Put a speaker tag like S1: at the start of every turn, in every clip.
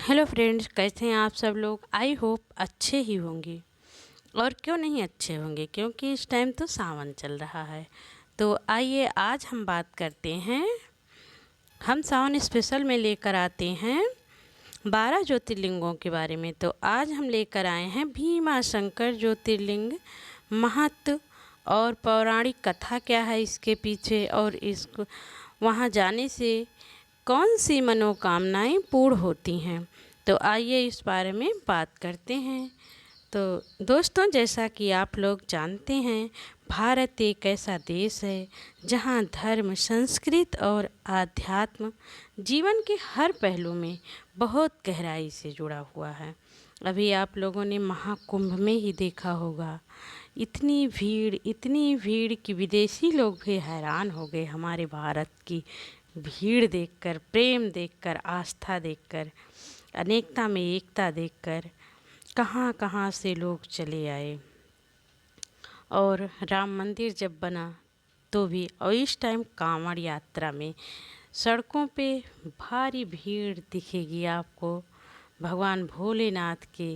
S1: Hello friends, कैसे हैं आप सब लोग। आई होप अच्छे ही होंगे। और क्यों नहीं अच्छे होंगे, क्योंकि इस टाइम तो सावन चल रहा है। तो आइए आज हम बात करते हैं, हम सावन स्पेशल में लेकर आते हैं 12 ज्योतिर्लिंगों के बारे में। तो आज हम लेकर आए हैं भीमा शंकर ज्योतिर्लिंग, महत्व और पौराणिक कथा क्या है इसके पीछे, और इसको वहाँ जाने से कौन सी मनोकामनाएं पूर्ण होती हैं। तो आइए इस बारे में बात करते हैं। तो दोस्तों, जैसा कि आप लोग जानते हैं, भारत एक ऐसा देश है जहां धर्म, संस्कृति और आध्यात्म जीवन के हर पहलू में बहुत गहराई से जुड़ा हुआ है। अभी आप लोगों ने महाकुंभ में ही देखा होगा, इतनी भीड़ कि विदेशी लोग भी हैरान हो गए हमारे भारत की भीड़ देखकर, प्रेम देखकर, आस्था देखकर, अनेकता में एकता देखकर। कहाँ कहाँ से लोग चले आए। और राम मंदिर जब बना तो भी, और इस टाइम कांवड़ यात्रा में सड़कों पे भारी भीड़ दिखेगी आपको भगवान भोलेनाथ के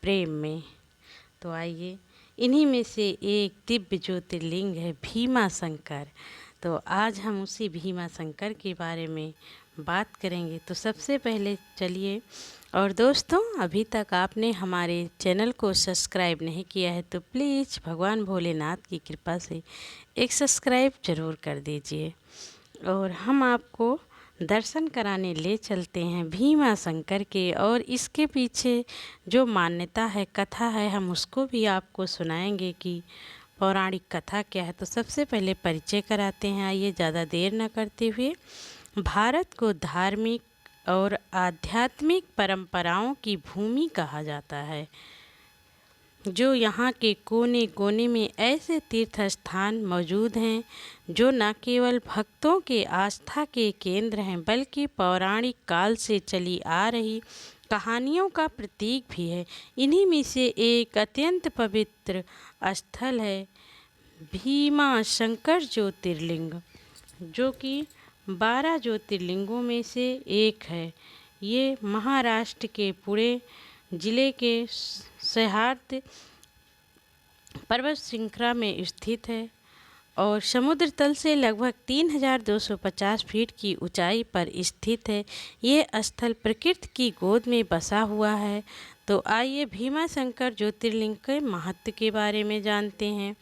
S1: प्रेम में। तो आइए, इन्हीं में से एक दिव्य ज्योतिर्लिंग है भीमा शंकर। तो आज हम उसी भीमा शंकर के बारे में बात करेंगे। तो सबसे पहले चलिए, और दोस्तों अभी तक आपने हमारे चैनल को सब्सक्राइब नहीं किया है तो प्लीज़ भगवान भोलेनाथ की कृपा से एक सब्सक्राइब ज़रूर कर दीजिए। और हम आपको दर्शन कराने ले चलते हैं भीमा शंकर के, और इसके पीछे जो मान्यता है, कथा है, हम उसको भी आपको सुनाएंगे कि पौराणिक कथा क्या है। तो सबसे पहले परिचय कराते हैं। आइए, ज़्यादा देर न करते हुए, भारत को धार्मिक और आध्यात्मिक परंपराओं की भूमि कहा जाता है। जो यहाँ के कोने कोने में ऐसे तीर्थ स्थान मौजूद हैं जो न केवल भक्तों के आस्था के केंद्र हैं, बल्कि पौराणिक काल से चली आ रही कहानियों का प्रतीक भी है। इन्हीं में से एक अत्यंत पवित्र स्थल है भीमा शंकर ज्योतिर्लिंग, जो कि 12 ज्योतिर्लिंगों में से एक है। ये महाराष्ट्र के पुणे जिले के सह्याद्री पर्वत श्रृंखला में स्थित है और समुद्र तल से लगभग 3250 फीट की ऊंचाई पर स्थित है। ये स्थल प्रकृति की गोद में बसा हुआ है। तो आइए भीमा शंकर ज्योतिर्लिंग के महत्व के बारे में जानते हैं।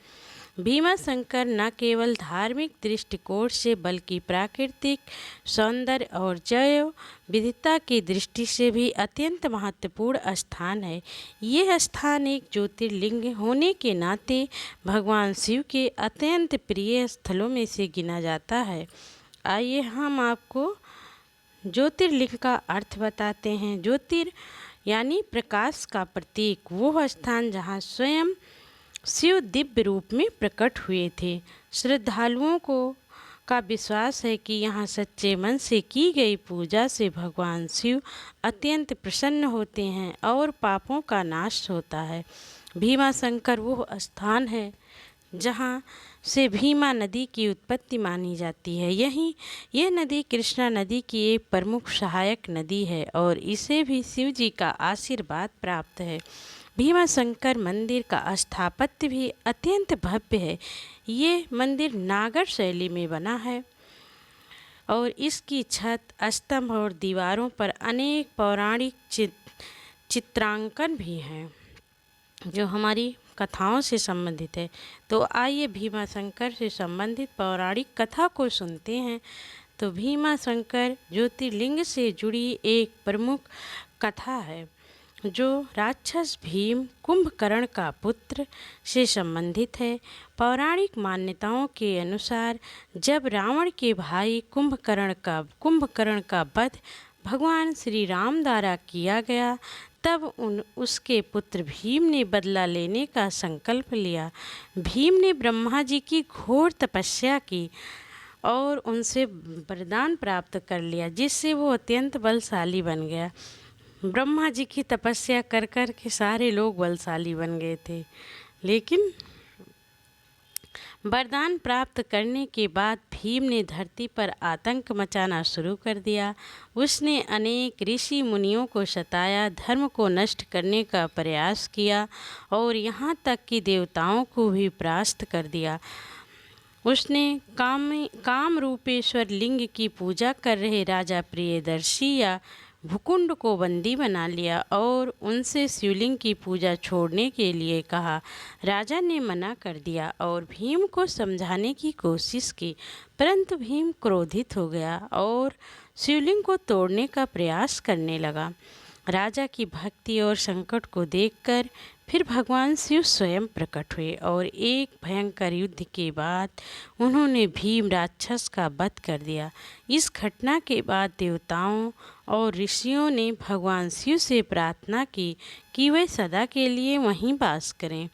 S1: भीमा शंकर न केवल धार्मिक दृष्टिकोण से बल्कि प्राकृतिक सौंदर्य और जैव विविधता की दृष्टि से भी अत्यंत महत्वपूर्ण स्थान है। यह स्थान एक ज्योतिर्लिंग होने के नाते भगवान शिव के अत्यंत प्रिय स्थलों में से गिना जाता है। आइए हम आपको ज्योतिर्लिंग का अर्थ बताते हैं। ज्योतिर यानी प्रकाश का प्रतीक, वो स्थान जहाँ स्वयं शिव दिव्य रूप में प्रकट हुए थे। श्रद्धालुओं को का विश्वास है कि यहाँ सच्चे मन से की गई पूजा से भगवान शिव अत्यंत प्रसन्न होते हैं और पापों का नाश होता है। भीमा शंकर वो स्थान है जहाँ से भीमा नदी की उत्पत्ति मानी जाती है। यह नदी कृष्णा नदी की एक प्रमुख सहायक नदी है और इसे भी शिव जी का आशीर्वाद प्राप्त है। भीमा शंकर मंदिर का स्थापत्य भी अत्यंत भव्य है। ये मंदिर नागर शैली में बना है और इसकी छत, स्तंभ और दीवारों पर अनेक पौराणिक चित्रांकन भी हैं जो हमारी कथाओं से संबंधित है। तो आइए भीमा शंकर से संबंधित पौराणिक कथा को सुनते हैं। तो भीमा शंकर ज्योतिर्लिंग से जुड़ी एक प्रमुख कथा है जो राक्षस भीम, कुंभकर्ण का पुत्र, से संबंधित है। पौराणिक मान्यताओं के अनुसार जब रावण के भाई कुंभकर्ण का वध भगवान श्री राम द्वारा किया गया, तब उसके पुत्र भीम ने बदला लेने का संकल्प लिया। भीम ने ब्रह्मा जी की घोर तपस्या की और उनसे वरदान प्राप्त कर लिया, जिससे वो अत्यंत बलशाली बन गया। ब्रह्मा जी की तपस्या कर कर के सारे लोग बलशाली बन गए थे, लेकिन वरदान प्राप्त करने के बाद भीम ने धरती पर आतंक मचाना शुरू कर दिया। उसने अनेक ऋषि मुनियों को सताया, धर्म को नष्ट करने का प्रयास किया और यहाँ तक कि देवताओं को भी परास्त कर दिया। उसने काम रूपेश्वर लिंग की पूजा कर रहे राजा प्रियदर्शी या भुकुंड को बंदी बना लिया और उनसे शिवलिंग की पूजा छोड़ने के लिए कहा। राजा ने मना कर दिया और भीम को समझाने की कोशिश की, परंतु भीम क्रोधित हो गया और शिवलिंग को तोड़ने का प्रयास करने लगा। राजा की भक्ति और संकट को देखकर फिर भगवान शिव स्वयं प्रकट हुए और एक भयंकर युद्ध के बाद उन्होंने भीम राक्षस का वध कर दिया। इस घटना के बाद देवताओं और ऋषियों ने भगवान शिव से प्रार्थना की कि वे सदा के लिए वहीं वास करें।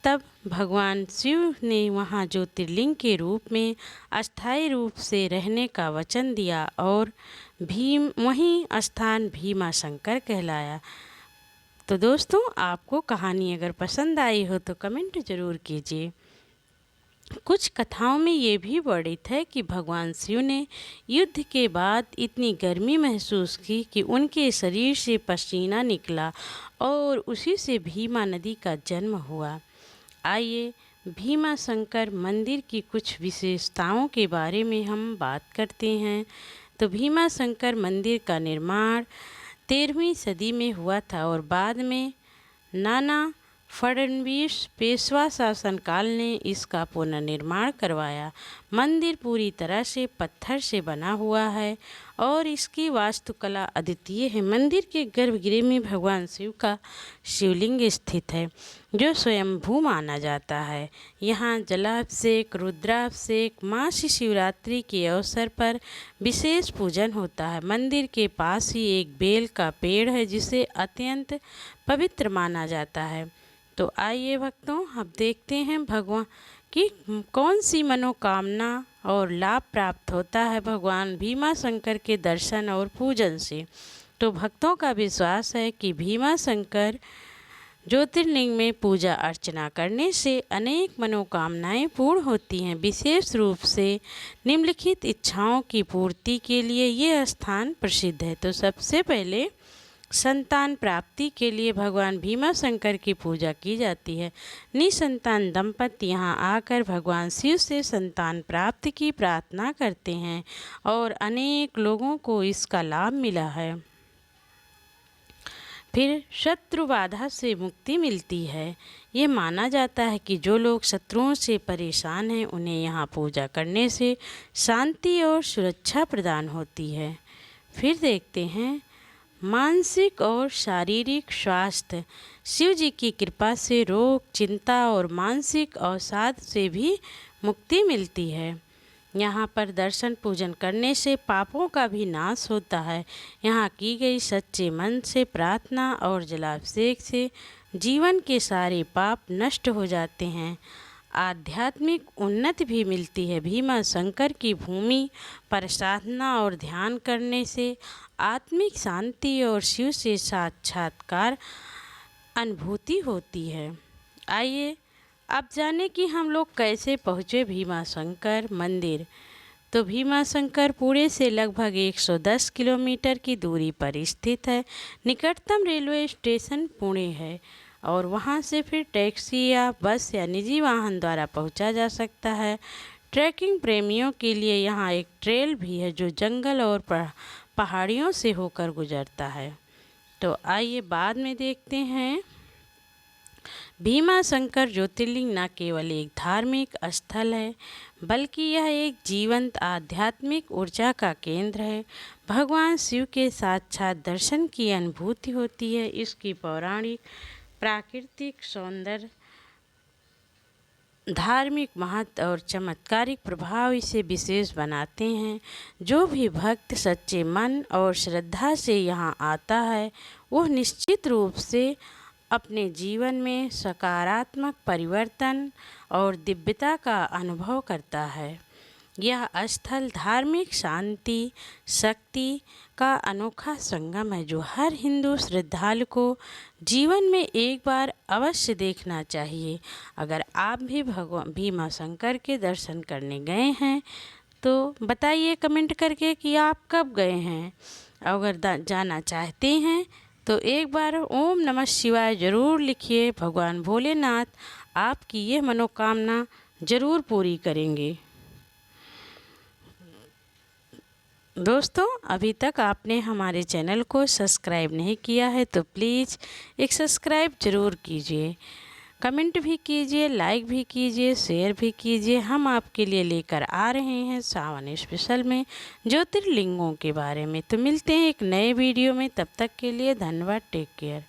S1: तब भगवान शिव ने वहाँ ज्योतिर्लिंग के रूप में अस्थायी रूप से रहने का वचन दिया और भीम वहीं स्थान भीमा शंकर कहलाया। तो दोस्तों, आपको कहानी अगर पसंद आई हो तो कमेंट ज़रूर कीजिए। कुछ कथाओं में ये भी वर्णित है कि भगवान शिव ने युद्ध के बाद इतनी गर्मी महसूस की कि उनके शरीर से पसीना निकला और उसी से भीमा नदी का जन्म हुआ। आइए भीमा शंकर मंदिर की कुछ विशेषताओं के बारे में हम बात करते हैं। तो भीमा शंकर मंदिर का निर्माण 13वीं सदी में हुआ था और बाद में नाना फडणवीस पेशवा शासनकाल ने इसका पुनर्निर्माण करवाया। मंदिर पूरी तरह से पत्थर से बना हुआ है और इसकी वास्तुकला अद्वितीय है। मंदिर के गर्भगृह में भगवान शिव का शिवलिंग स्थित है जो स्वयंभू माना जाता है। यहाँ जलाभिषेक, रुद्राभिषेक, मासी शिवरात्रि के अवसर पर विशेष पूजन होता है। मंदिर के पास ही एक बेल का पेड़ है जिसे अत्यंत पवित्र माना जाता है। तो आइए भक्तों, अब देखते हैं भगवान की कौन सी मनोकामना और लाभ प्राप्त होता है भगवान भीमा शंकर के दर्शन और पूजन से। तो भक्तों का विश्वास है कि भीमा शंकर ज्योतिर्लिंग में पूजा अर्चना करने से अनेक मनोकामनाएं पूर्ण होती हैं। विशेष रूप से निम्नलिखित इच्छाओं की पूर्ति के लिए ये स्थान प्रसिद्ध है। तो सबसे पहले संतान प्राप्ति के लिए भगवान भीमा शंकर की पूजा की जाती है। निसंतान दंपति यहाँ आकर भगवान शिव से संतान प्राप्ति की प्रार्थना करते हैं और अनेक लोगों को इसका लाभ मिला है। फिर शत्रु बाधा से मुक्ति मिलती है। ये माना जाता है कि जो लोग शत्रुओं से परेशान हैं उन्हें यहाँ पूजा करने से शांति और सुरक्षा प्रदान होती है। फिर देखते हैं मानसिक और शारीरिक स्वास्थ्य। शिव जी की कृपा से रोग, चिंता और मानसिक अवसाद से भी मुक्ति मिलती है। यहाँ पर दर्शन पूजन करने से पापों का भी नाश होता है। यहाँ की गई सच्चे मन से प्रार्थना और जलाभिषेक से जीवन के सारे पाप नष्ट हो जाते हैं। आध्यात्मिक उन्नति भी मिलती है। भीमा शंकर की भूमि पर साधना और ध्यान करने से आत्मिक शांति और शिव से साक्षात्कार अनुभूति होती है। आइए अब जाने कि हम लोग कैसे पहुँचे भीमा शंकर मंदिर। तो भीमा शंकर पुणे से लगभग 110 किलोमीटर की दूरी पर स्थित है। निकटतम रेलवे स्टेशन पुणे है और वहाँ से फिर टैक्सी या बस या निजी वाहन द्वारा पहुँचा जा सकता है। ट्रैकिंग प्रेमियों के लिए यहाँ एक ट्रेल भी है जो जंगल और पहाड़ियों से होकर गुजरता है। तो आइए बाद में देखते हैं। भीमा शंकर ज्योतिर्लिंग न केवल एक धार्मिक स्थल है बल्कि यह एक जीवंत आध्यात्मिक ऊर्जा का केंद्र है। भगवान शिव के साक्षात दर्शन की अनुभूति होती है। इसकी पौराणिक, प्राकृतिक सौंदर्य, धार्मिक महत्व और चमत्कारिक प्रभाव इसे विशेष बनाते हैं। जो भी भक्त सच्चे मन और श्रद्धा से यहाँ आता है वह निश्चित रूप से अपने जीवन में सकारात्मक परिवर्तन और दिव्यता का अनुभव करता है। यह स्थल धार्मिक शांति शक्ति का अनोखा संगम है जो हर हिंदू श्रद्धालु को जीवन में एक बार अवश्य देखना चाहिए। अगर आप भी भगवान भीमा शंकर के दर्शन करने गए हैं तो बताइए कमेंट करके कि आप कब गए हैं। अगर जाना चाहते हैं तो एक बार ओम नमः शिवाय ज़रूर लिखिए। भगवान भोलेनाथ आपकी ये मनोकामना ज़रूर पूरी करेंगे। दोस्तों, अभी तक आपने हमारे चैनल को सब्सक्राइब नहीं किया है तो प्लीज़ एक सब्सक्राइब ज़रूर कीजिए, कमेंट भी कीजिए, लाइक भी कीजिए, शेयर भी कीजिए। हम आपके लिए लेकर आ रहे हैं सावन स्पेशल में ज्योतिर्लिंगों के बारे में। तो मिलते हैं एक नए वीडियो में, तब तक के लिए धन्यवाद। Take care.